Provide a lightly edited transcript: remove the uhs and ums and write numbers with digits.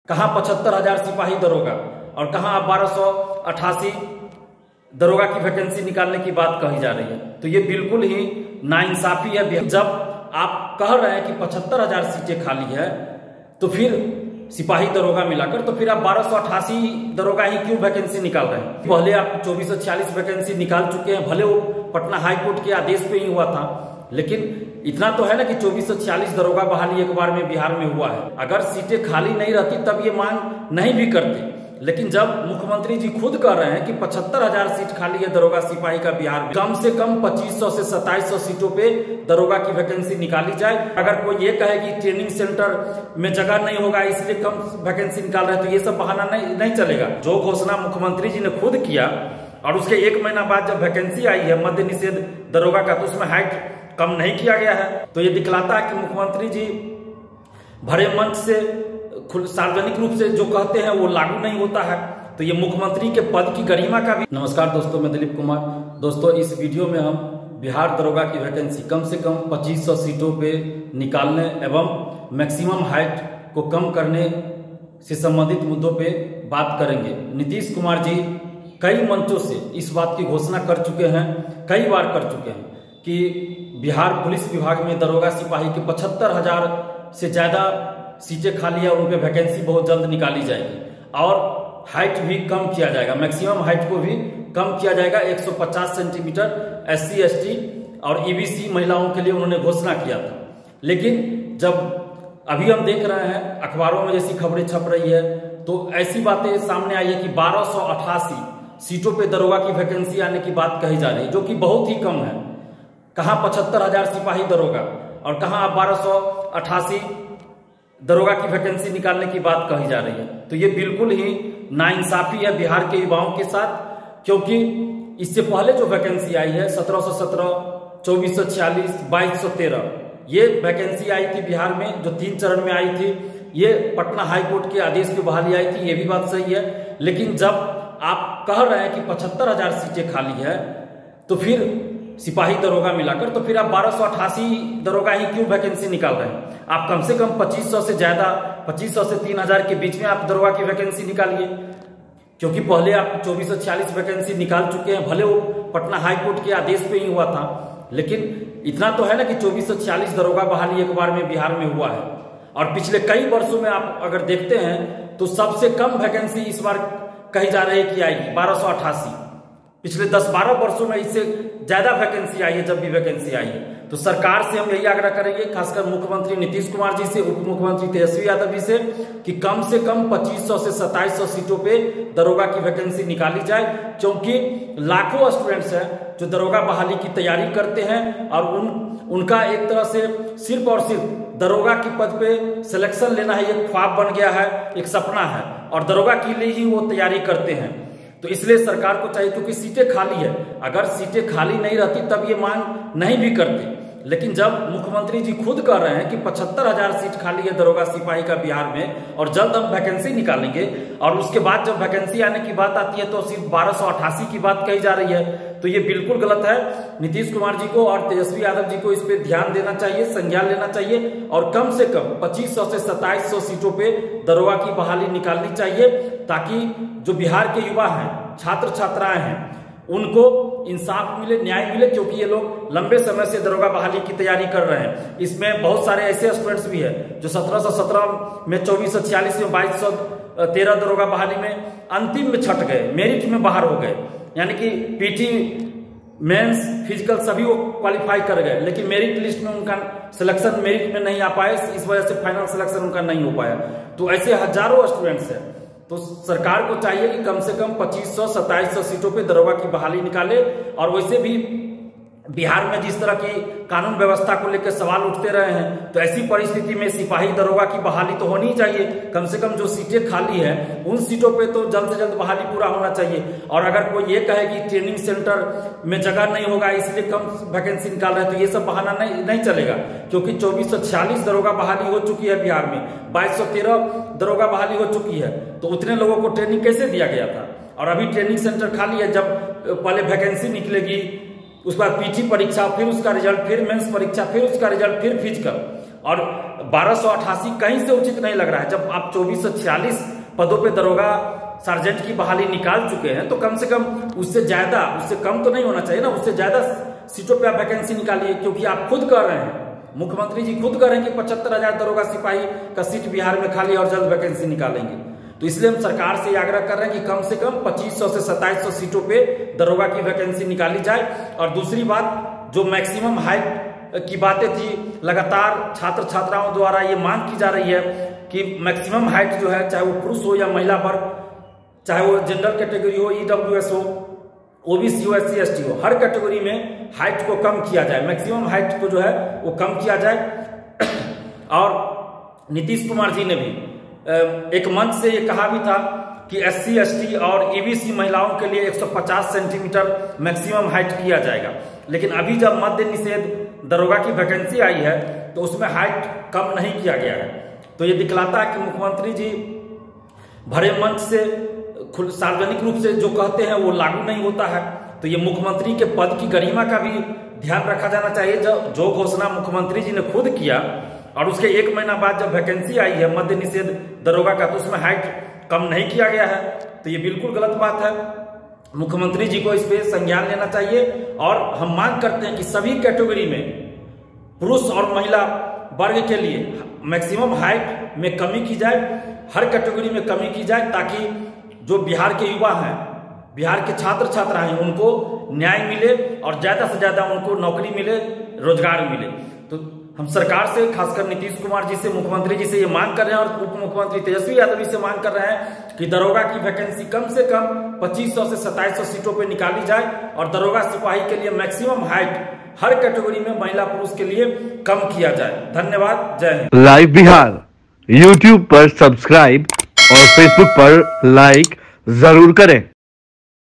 कहाँ 75,000 सिपाही दरोगा और कहाँ आप 1288 दरोगा की वैकेंसी निकालने की बात कही जा रही है। तो ये बिल्कुल ही नाइंसाफी है। जब आप कह रहे हैं कि 75,000 सीटें खाली है तो फिर सिपाही दरोगा मिलाकर तो फिर आप 1288 दरोगा ही क्यों वैकेंसी निकाल रहे हैं? पहले आप 2446 वैकेंसी निकाल चुके हैं, भले वो पटना हाई कोर्ट के आदेश पे ही हुआ था, लेकिन इतना तो है ना कि 2446 दरोगा बहाली एक बार में बिहार में हुआ है। अगर सीटें खाली नहीं रहती तब ये मांग नहीं भी करते, लेकिन जब मुख्यमंत्री जी खुद कह रहे हैं कि 75,000 सीट खाली है दरोगा सिपाही का बिहार में, कम से कम 2500 से 2700 सीटों पे दरोगा की वैकेंसी निकाली जाए। अगर कोई ये कहे कि ट्रेनिंग सेंटर में जगह नहीं होगा इसलिए कम वैकेंसी निकाल रहे हैं, तो ये सब बहाना नहीं चलेगा। जो घोषणा मुख्यमंत्री जी ने खुद किया और उसके 1 महीना बाद जब वैकेंसी आई है मद्य निषेध दरोगा का, तो उसमें हाइट कम नहीं किया गया है। तो ये दिखलाता है कि मुख्यमंत्री जी भरे मंच से सार्वजनिक रूप से जो कहते हैं वो लागू नहीं होता है। तो ये मुख्यमंत्री के पद की गरिमा का भी। नमस्कार दोस्तों, मैं दिलीप कुमार। दोस्तों, इस वीडियो में हम बिहार दरोगा की वैकेंसी कम से कम 2500 सीटों पे निकालने एवं मैक्सिमम हाइट को कम करने से संबंधित मुद्दों पे बात करेंगे। नीतीश कुमार जी कई मंचों से इस बात की घोषणा कर चुके हैं, कई बार कर चुके हैं कि बिहार पुलिस विभाग में दरोगा सिपाही के 75,000 से ज्यादा सीटें खाली है, उन पे वैकेंसी बहुत जल्द निकाली जाएगी और हाइट भी कम किया जाएगा, मैक्सिमम हाइट को भी कम किया जाएगा 150 सेंटीमीटर SC ST और EBC महिलाओं के लिए उन्होंने घोषणा किया था। लेकिन जब अभी हम देख रहे हैं अखबारों में जैसी खबरें छप रही है तो ऐसी बातें सामने आई है कि 1288 सीटों पे दरोगा की वैकेंसी आने की बात कही जा रही है, जो कि बहुत ही कम है। कहाँ 75,000 सिपाही दरोगा और कहाँ आप 1288 दरोगा की वैकेंसी निकालने की बात कही जा रही है। तो ये बिल्कुल ही नाइंसाफी है बिहार के युवाओं के साथ, क्योंकि इससे पहले जो वैकेंसी आई है 1717, 2446, 2213 ये वैकेंसी आई थी बिहार में, जो 3 चरण में आई थी। ये पटना हाई कोर्ट के आदेश पे बहाली आई थी, ये भी बात सही है। लेकिन जब आप कह रहे हैं कि 75,000 सीटें खाली है तो फिर सिपाही दरोगा मिलाकर तो फिर आप 1288 दरोगा ही क्यों वैकेंसी निकाल रहे हैं? आप कम से कम 2500 से ज्यादा, 2500 से 3000 के बीच में आप दरोगा की वैकेंसी निकालिए, क्योंकि पहले आप 2446 वैकेंसी निकाल चुके हैं, भले वो पटना हाई कोर्ट के आदेश पे ही हुआ था, लेकिन इतना तो है ना कि 2446 दरोगा बहाली एक बार में बिहार में हुआ है। और पिछले कई वर्षों में आप अगर देखते हैं तो सबसे कम वैकेंसी इस बार कही जा रही है कि आएगी 1288। पिछले 10-12 वर्षों में इससे ज्यादा वैकेंसी आई है, जब भी वैकेंसी आई है। तो सरकार से हम यही आग्रह करेंगे, खासकर मुख्यमंत्री नीतीश कुमार जी से, उप मुख्यमंत्री तेजस्वी यादव जी से, कि कम से कम 2500 से 2700 सीटों पे दरोगा की वैकेंसी निकाली जाए, क्योंकि लाखों स्टूडेंट्स हैं जो दरोगा बहाली की तैयारी करते हैं और उनका एक तरह से सिर्फ और सिर्फ दरोगा के पद पे सिलेक्शन लेना है, एक ख्वाब बन गया है, एक सपना है, और दरोगा के लिए ही वो तैयारी करते हैं। तो इसलिए सरकार को चाहिए, क्योंकि सीटें खाली है, अगर सीटें खाली नहीं रहती तब ये मांग नहीं भी करते। लेकिन जब मुख्यमंत्री जी खुद कह रहे हैं कि 75,000 सीट खाली है दरोगा सिपाही का बिहार में और जल्द हम वैकेंसी निकालेंगे, और उसके बाद जब वैकेंसी आने की बात आती है तो सिर्फ 1288 की बात कही जा रही है, तो ये बिल्कुल गलत है। नीतीश कुमार जी को और तेजस्वी यादव जी को इस पे ध्यान देना चाहिए, संज्ञान लेना चाहिए और कम से कम 2500 से 2700 सीटों पे दरोगा की बहाली निकालनी चाहिए, ताकि जो बिहार के युवा हैं, छात्र छात्राएं हैं, उनको इंसाफ मिले, न्याय मिले, क्योंकि ये लोग लंबे समय से दरोगा बहाली की तैयारी कर रहे हैं। इसमें बहुत सारे ऐसे स्टूडेंट्स भी हैं जो 1717 में, 2446 में, 2213 दरोगा बहाली में अंतिम में छट गए, मेरिट में बाहर हो गए, यानी कि PT मेंस फिजिकल सभी वो क्वालिफाई कर गए, लेकिन मेरिट लिस्ट में उनका सिलेक्शन मेरिट में नहीं आ पाए, इस वजह से फाइनल सिलेक्शन उनका नहीं हो पाया। तो ऐसे हजारों स्टूडेंट्स हैं। तो सरकार को चाहिए कि कम से कम 2500-2700 सीटों पे दरोगा की बहाली निकाले। और वैसे भी बिहार में जिस तरह की कानून व्यवस्था को लेकर सवाल उठते रहे हैं, तो ऐसी परिस्थिति में सिपाही दरोगा की बहाली तो होनी चाहिए। कम से कम जो सीटें खाली है उन सीटों पे तो जल्द से जल्द बहाली पूरा होना चाहिए। और अगर कोई ये कहे कि ट्रेनिंग सेंटर में जगह नहीं होगा इसलिए कम वैकेंसी निकाल रहे हैं, तो ये सब बहाना नहीं चलेगा, क्योंकि 2446 दरोगा बहाली हो चुकी है बिहार में, 2213 दरोगा बहाली हो चुकी है। तो उतने लोगों को ट्रेनिंग कैसे दिया गया था? और अभी ट्रेनिंग सेंटर खाली है। जब पहले वैकेंसी निकलेगी, उसके बाद PT परीक्षा, फिर उसका रिजल्ट, फिर मेंस परीक्षा, फिर उसका रिजल्ट, फिर फिजिकल, और 1288 कहीं से उचित नहीं लग रहा है। जब आप 2446 पदों पे दरोगा सार्जेंट की बहाली निकाल चुके हैं तो कम से कम उससे ज्यादा, उससे कम तो नहीं होना चाहिए ना, उससे ज्यादा सीटों पे आप वैकेंसी निकालिए। क्योंकि आप खुद कह रहे हैं, मुख्यमंत्री जी खुद कह रहे हैं कि 75,000 दरोगा सिपाही का सीट बिहार में खाली और जल्द वैकेंसी निकालेंगे। तो इसलिए हम सरकार से आग्रह कर रहे हैं कि कम से कम 2500 से 2700 सीटों पे दरोगा की वैकेंसी निकाली जाए। और दूसरी बात, जो मैक्सिमम हाइट की बातें थी, लगातार छात्र छात्राओं द्वारा ये मांग की जा रही है कि मैक्सिमम हाइट जो है, चाहे वो पुरुष हो या महिला वर्ग, चाहे वो जनरल कैटेगरी हो, ईडब्ल्यूएस हो, ओबीसी हो, SC ST हो, हर कैटेगरी में हाइट को कम किया जाए, मैक्सिमम हाइट को जो है वो कम किया जाए। और नीतीश कुमार जी ने भी एक मंच से ये कहा भी था कि SC ST और EBC महिलाओं के लिए 150 सेंटीमीटर मैक्सिमम हाइट किया जाएगा। लेकिन अभी जब मद्य निषेध दरोगा की वैकेंसी आई है तो उसमें हाइट कम नहीं किया गया है। तो ये दिखलाता है कि मुख्यमंत्री जी भरे मंच से सार्वजनिक रूप से जो कहते हैं वो लागू नहीं होता है। तो ये मुख्यमंत्री के पद की गरिमा का भी ध्यान रखा जाना चाहिए। जो घोषणा मुख्यमंत्री जी ने खुद किया और उसके 1 महीना बाद जब वैकेंसी आई है मद्य निषेध दरोगा का, तो उसमें हाइट कम नहीं किया गया है। तो ये बिल्कुल गलत बात है। मुख्यमंत्री जी को इस पे संज्ञान लेना चाहिए। और हम मांग करते हैं कि सभी कैटेगरी में पुरुष और महिला वर्ग के लिए मैक्सिमम हाइट में कमी की जाए, हर कैटेगरी में कमी की जाए, ताकि जो बिहार के युवा हैं, बिहार के छात्र छात्रा हैं, उनको न्याय मिले और ज्यादा से ज्यादा उनको नौकरी मिले, रोजगार मिले। तो हम सरकार से, खासकर नीतीश कुमार जी से, मुख्यमंत्री जी से ये मांग कर रहे हैं और उप मुख्यमंत्री तेजस्वी यादव जी से मांग कर रहे हैं कि दरोगा की वैकेंसी कम से कम 2500 से 2700 सीटों पे निकाली जाए और दरोगा सिपाही के लिए मैक्सिमम हाइट हर कैटेगरी में महिला पुरुष के लिए कम किया जाए। धन्यवाद। जय हिंद। लाइव बिहार YouTube पर सब्सक्राइब और Facebook पर लाइक जरूर करें।